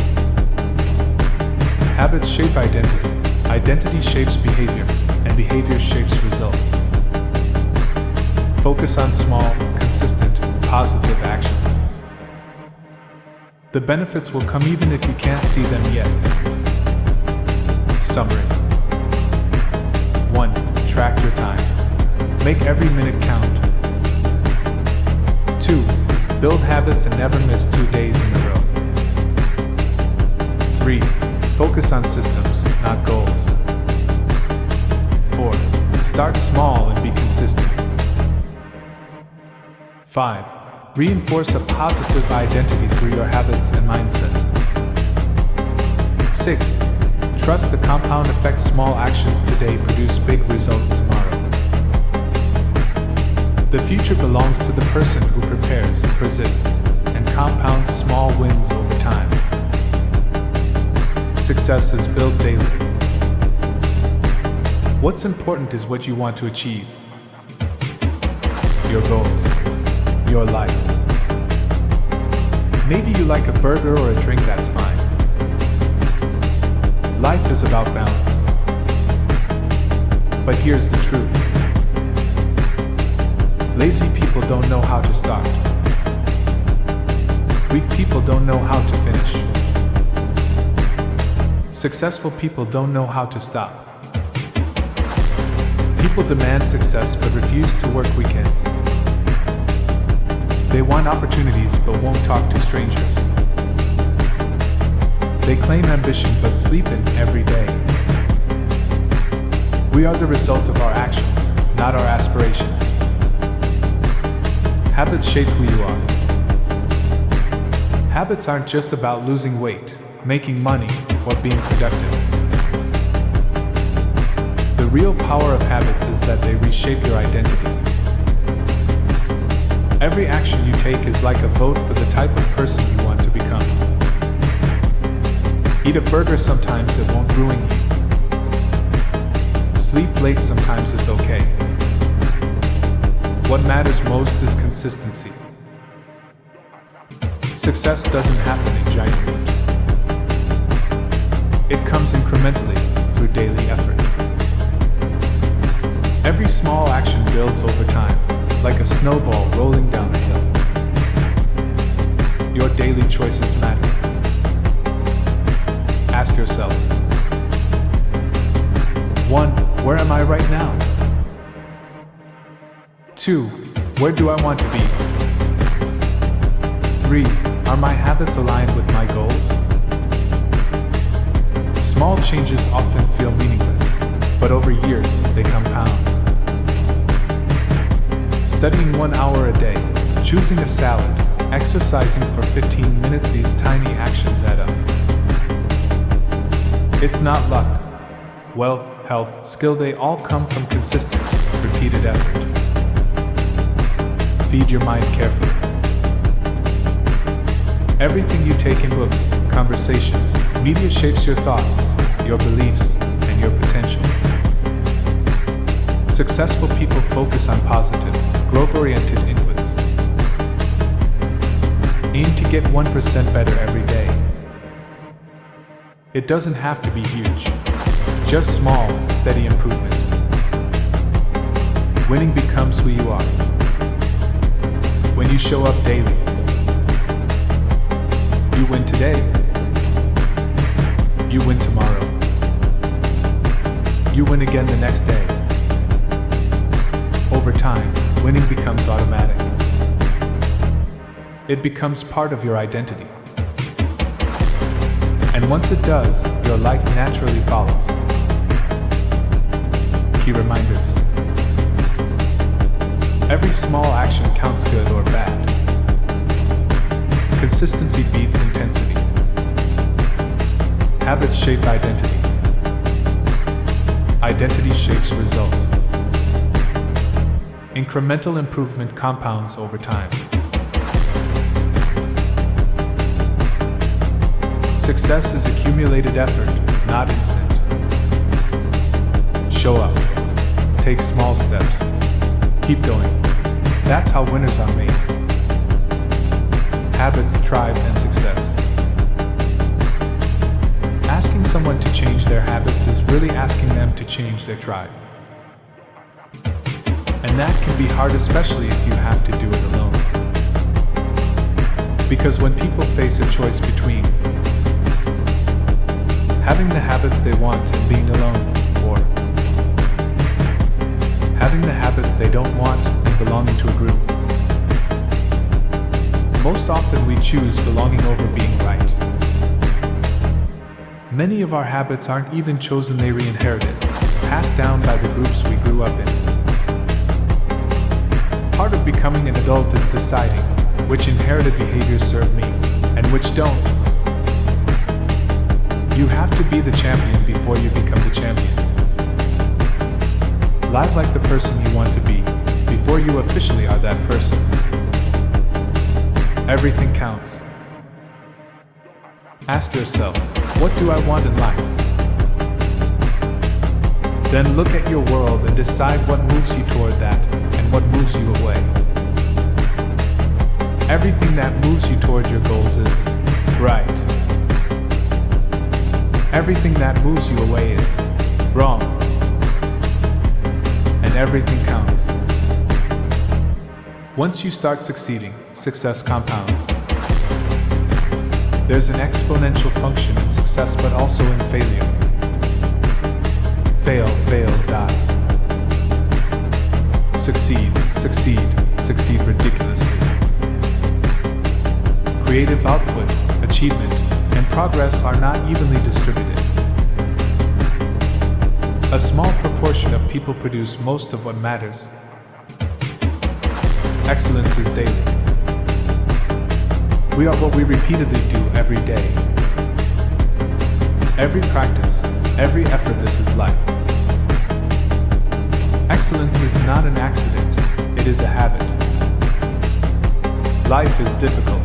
Habits shape identity. Identity shapes behavior, and behavior shapes results. Focus on small, consistent, positive actions. The benefits will come even if you can't see them yet. Summary. 1. Track your time. Make every minute count. 2. Build habits and never miss 2 days in a row. 3. Focus on systems, not goals. 4. Start small and be consistent. 5. Reinforce a positive identity through your habits and mindset. 6. Trust the compound effect. Small actions today produce big results tomorrow. The future belongs to the person who prepares, persists, and compounds small wins over time. Success is built daily. What's important is what you want to achieve. Your goals. Your life. Maybe you like a burger or a drink, that's fine. Life is about balance. But here's the truth. Lazy people don't know how to start. Weak people don't know how to finish. Successful people don't know how to stop. People demand success but refuse to work weekends. They want opportunities but won't talk to strangers. They claim ambition but sleep in every day. We are the result of our actions, not our aspirations. Habits shape who you are. Habits aren't just about losing weight, making money, or being productive. The real power of habits is that they reshape your identity. Every action you take is like a vote for the type of person you want to become. Eat a burger sometimes, it won't ruin you. Sleep late sometimes, it's okay. What matters most is consistency. Success doesn't happen in giant leaps. It comes incrementally through daily effort. Every small action builds over time, like a snowball rolling down a hill. Your daily choices matter. Ask yourself, 1. Where am I right now? 2. Where do I want to be? 3. Are my habits aligned with my goals? Small changes often feel meaningless, but over years they compound. Studying 1 hour a day, choosing a salad, exercising for 15 minutes, these tiny actions add up. It's not luck. Wealth, health, skill, they all come from consistent, repeated effort. Feed your mind carefully. Everything you take in books, conversations, media shapes your thoughts, your beliefs, and your potential. Successful people focus on positive, growth-oriented inputs. Aim to get 1% better every day. It doesn't have to be huge, just small, steady improvement. Winning becomes who you are. When you show up daily, you win today, you win tomorrow, you win again the next day. Over time, winning becomes automatic. It becomes part of your identity. And once it does, your life naturally follows. Key reminders. Every small action counts, good or bad. Consistency beats intensity. Habits shape identity. Identity shapes results. Incremental improvement compounds over time. Success is accumulated effort, not instant. Show up. Take small steps. Keep going. That's how winners are made. Habits, tribe, and success. Asking someone to change their habits is really asking them to change their tribe. And that can be hard, especially if you have to do it alone. Because when people face a choice between having the habits they want and being alone, or having the habits they don't want and belonging to a group, most often we choose belonging over being right. Many of our habits aren't even chosen, they re-inherited, passed down by the groups we grew up in. Part of becoming an adult is deciding which inherited behaviors serve me and which don't. You have to be the champion before you become the champion. Live like the person you want to be before you officially are that person. Everything counts. Ask yourself, what do I want in life? Then look at your world and decide what moves you toward that and what moves you away. Everything that moves you toward your goals is right. Everything that moves you away is wrong. And everything counts. Once you start succeeding, success compounds. There's an exponential function in success, but also in failure. Fail, fail, die. Succeed, succeed, succeed ridiculously. Creative output, achievement, and progress are not evenly distributed. A small proportion of people produce most of what matters. Excellence is daily. We are what we repeatedly do every day. Every practice, every effort, this is life. Excellence is not an accident, it is a habit. Life is difficult.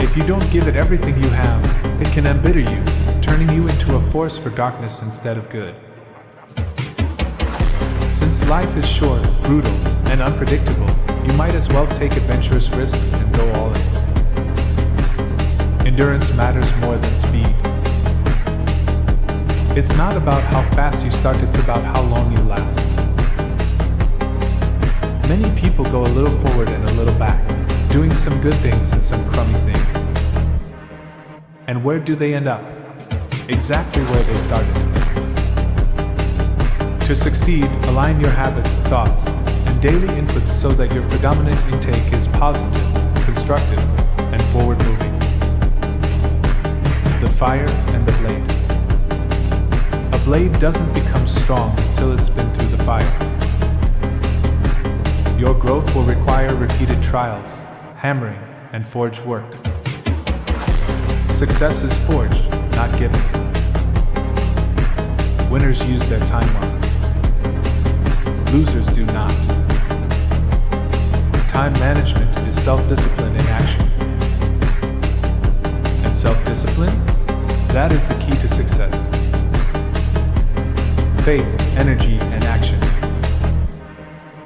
If you don't give it everything you have, it can embitter you, turning you into a force for darkness instead of good. Since life is short, brutal, and unpredictable, you might as well take adventurous risks and go all in. Endurance matters more than speed. It's not about how fast you start, it's about how long you last. Many people go a little forward and a little back, doing some good things and some crummy things. And where do they end up? Exactly where they started. To succeed, align your habits, thoughts, and daily inputs so that your predominant intake is positive, constructive, and forward-moving. The fire and the blade. blade doesn't become strong until it's been through the fire. Your growth will require repeated trials, hammering, and forged work. Success is forged, not given. Winners use their time well. Losers do not. Time management is self-discipline in action. And self-discipline? That is the key to success. Faith, energy, and action.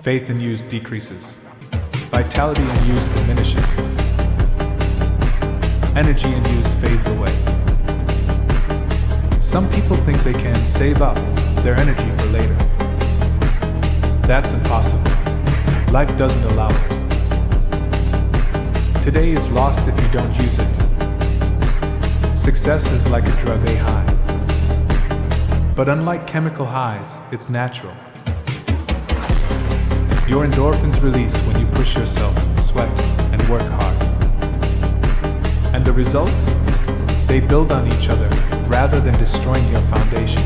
Faith in use decreases. Vitality in use diminishes. Energy in use fades away. Some people think they can save up their energy for later. That's impossible. Life doesn't allow it. Today is lost if you don't use it. Success is like a drug, a high. But unlike chemical highs, it's natural. Your endorphins release when you push yourself, sweat, and work hard. And the results? They build on each other rather than destroying your foundation.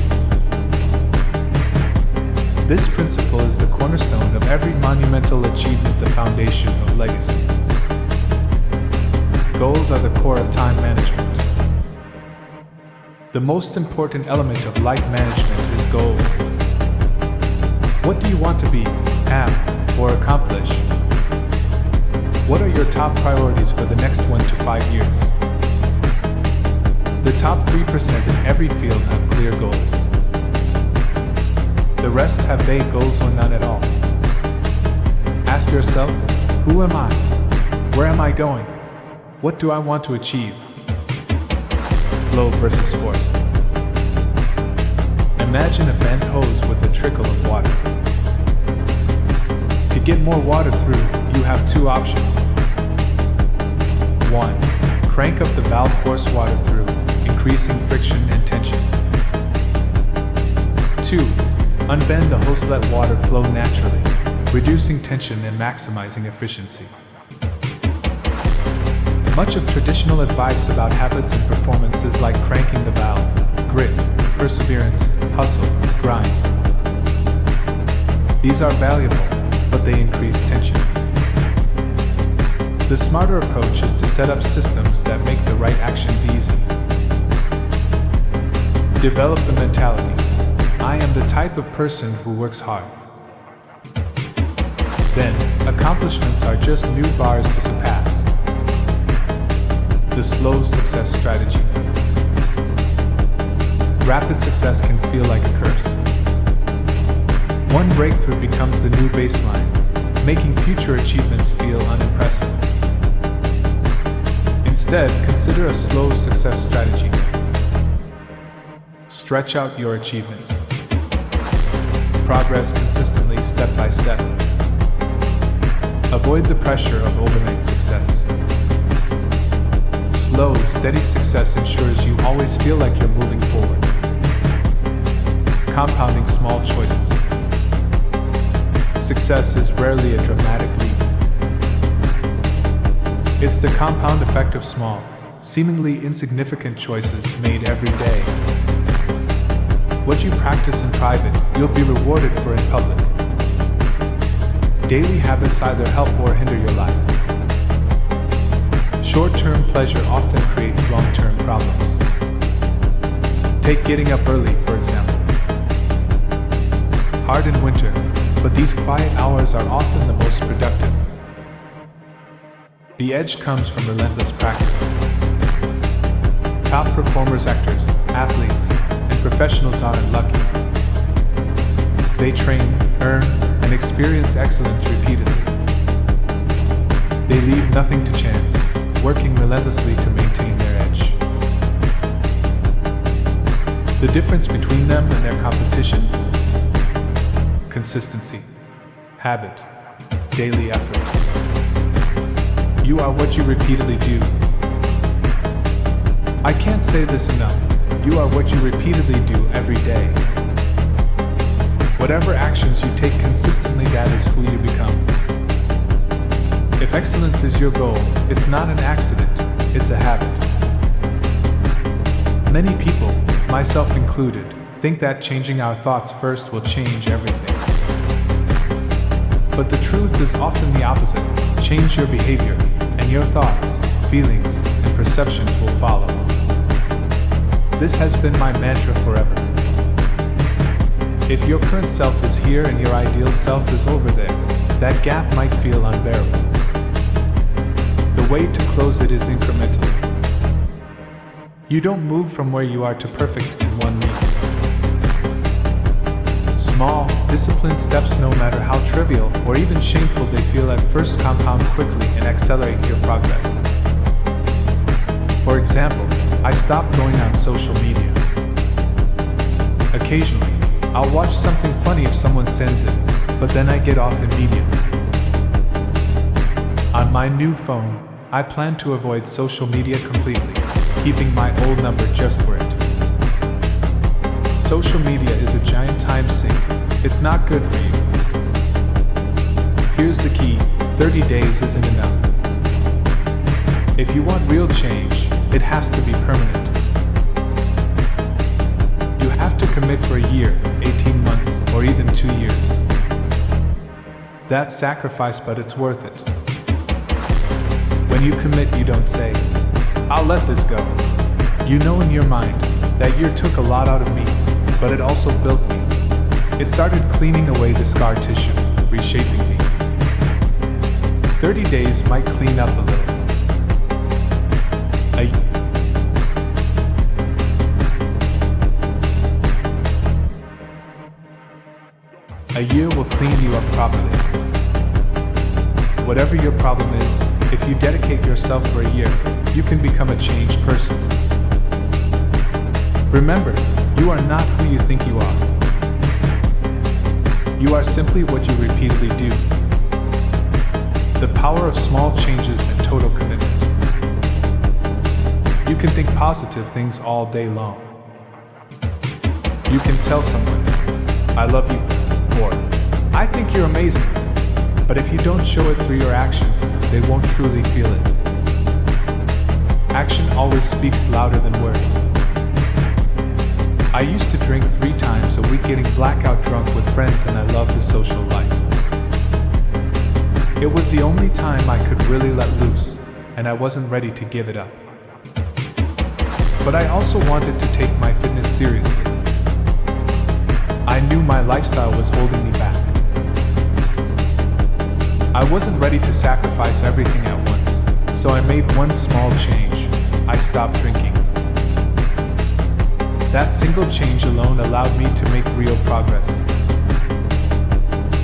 This principle is the cornerstone of every monumental achievement, the foundation of legacy. Goals are the core of time management. The most important element of life management is goals. What do you want to be, have, or accomplish? What are your top priorities for the next 1 to 5 years? The top 3% in every field have clear goals. The rest have vague goals or none at all. Ask yourself, who am I? Where am I going? What do I want to achieve? Flow versus force. Imagine a bent hose with a trickle of water. To get more water through, you have two options. 1. Crank up the valve, force water through, increasing friction and tension. 2. Unbend the hose, let water flow naturally, reducing tension and maximizing efficiency. Much of traditional advice about habits and performance is like cranking the valve: grit, perseverance, hustle, grind. These are valuable, but they increase tension. The smarter approach is to set up systems that make the right actions easy. Develop the mentality: I am the type of person who works hard. Then, accomplishments are just new bars to surpass. The slow success strategy. Rapid success can feel like a curse. One breakthrough becomes the new baseline, making future achievements feel unimpressive. Instead, consider a slow success strategy. Stretch out your achievements. Progress consistently, step by step. Avoid the pressure of overnight success. Slow, steady success ensures you always feel like you're moving forward. Compounding small choices. Success is rarely a dramatic leap. It's the compound effect of small, seemingly insignificant choices made every day. What you practice in private, you'll be rewarded for in public. Daily habits either help or hinder your life. Short-term pleasure often creates long-term problems. Take getting up early, for example. Hard in winter, but these quiet hours are often the most productive. The edge comes from relentless practice. Top performers, actors, athletes, and professionals aren't lucky. They train, earn, and experience excellence repeatedly. They leave nothing to chance, working relentlessly to maintain their edge. The difference between them and their competition? Consistency, habit, daily effort. You are what you repeatedly do. I can't say this enough. You are what you repeatedly do every day. Whatever actions you take consistently, that is who you become. If excellence is your goal, it's not an accident, it's a habit. Many people, myself included, think that changing our thoughts first will change everything. But the truth is often the opposite. Change your behavior, and your thoughts, feelings, and perceptions will follow. This has been my mantra forever. If your current self is here and your ideal self is over there, that gap might feel unbearable. The way to close it is incrementally. You don't move from where you are to perfect in one week. Small, disciplined steps, no matter how trivial or even shameful they feel at first, compound quickly and accelerate your progress. For example, I stopped going on social media. Occasionally, I'll watch something funny if someone sends it, but then I get off immediately. On my new phone, I plan to avoid social media completely, keeping my old number just for it. Social media is a giant time sink. It's not good for you. Here's the key: 30 days isn't enough. If you want real change, it has to be permanent. You have to commit for a year, 18 months, or even 2 years. That's sacrifice, but it's worth it. When you commit, you don't say, "I'll let this go." You know in your mind, that year took a lot out of me, but it also built me. It started cleaning away the scar tissue, reshaping me. 30 days might clean up a little. A year will clean you up properly. Whatever your problem is, if you dedicate yourself for a year, you can become a changed person. Remember, you are not who you think you are. You are simply what you repeatedly do. The power of small changes and total commitment. You can think positive things all day long. You can tell someone, "I love you," or "I think you're amazing." But if you don't show it through your actions, they won't truly feel it. Action always speaks louder than words. I used to drink 3 times a week, getting blackout drunk with friends, and I loved the social life. It was the only time I could really let loose, and I wasn't ready to give it up. But I also wanted to take my fitness seriously. I knew my lifestyle was holding me back. I wasn't ready to sacrifice everything at once, so I made one small change. I stopped drinking. That single change alone allowed me to make real progress.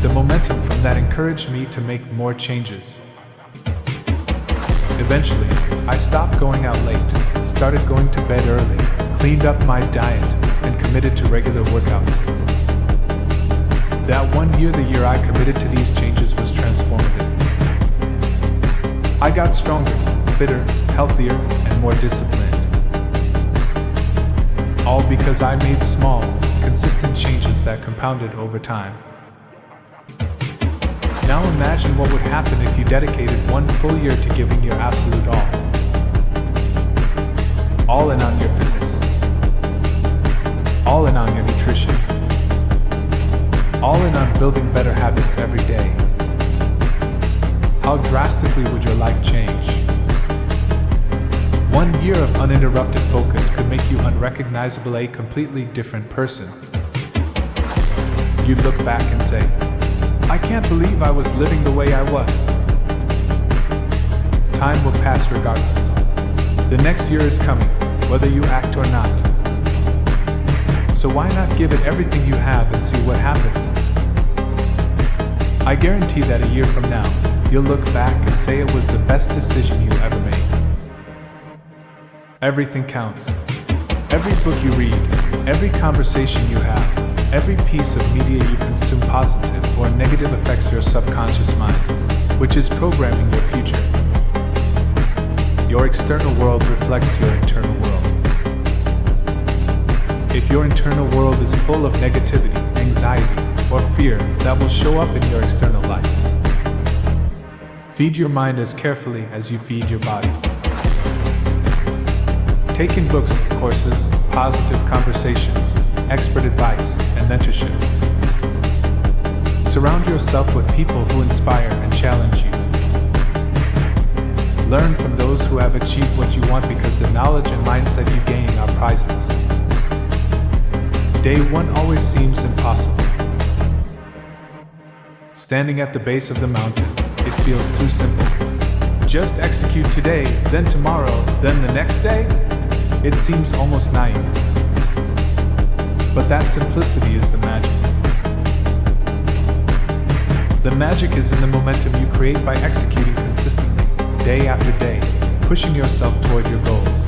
The momentum from that encouraged me to make more changes. Eventually, I stopped going out late, started going to bed early, cleaned up my diet, and committed to regular workouts. That 1 year, the year I committed to these changes, was transformative. I got stronger, fitter, healthier, and more disciplined. All because I made small, consistent changes that compounded over time. Now imagine what would happen if you dedicated 1 full year to giving your absolute all. All in on your fitness. All in on your nutrition. All in on building better habits every day. How drastically would your life change? 1 year of uninterrupted focus could make you unrecognizable, a completely different person. You'd look back and say, "I can't believe I was living the way I was." Time will pass regardless. The next year is coming, whether you act or not. So why not give it everything you have and see what happens? I guarantee that a year from now, you'll look back and say it was the best decision you ever made. Everything counts. Every book you read, every conversation you have, every piece of media you consume, positive or negative, affects your subconscious mind, which is programming your future. Your external world reflects your internal world. If your internal world is full of negativity, anxiety, or fear, that will show up in your external life. Feed your mind as carefully as you feed your body. Taking books, courses, positive conversations, expert advice, and mentorship. Surround yourself with people who inspire and challenge you. Learn from those who have achieved what you want because the knowledge and mindset you gain are priceless. Day one always seems impossible. Standing at the base of the mountain, it feels too simple. Just execute today, then tomorrow, then the next day? It seems almost naive. But that simplicity is the magic. The magic is in the momentum you create by executing consistently, day after day, pushing yourself toward your goals.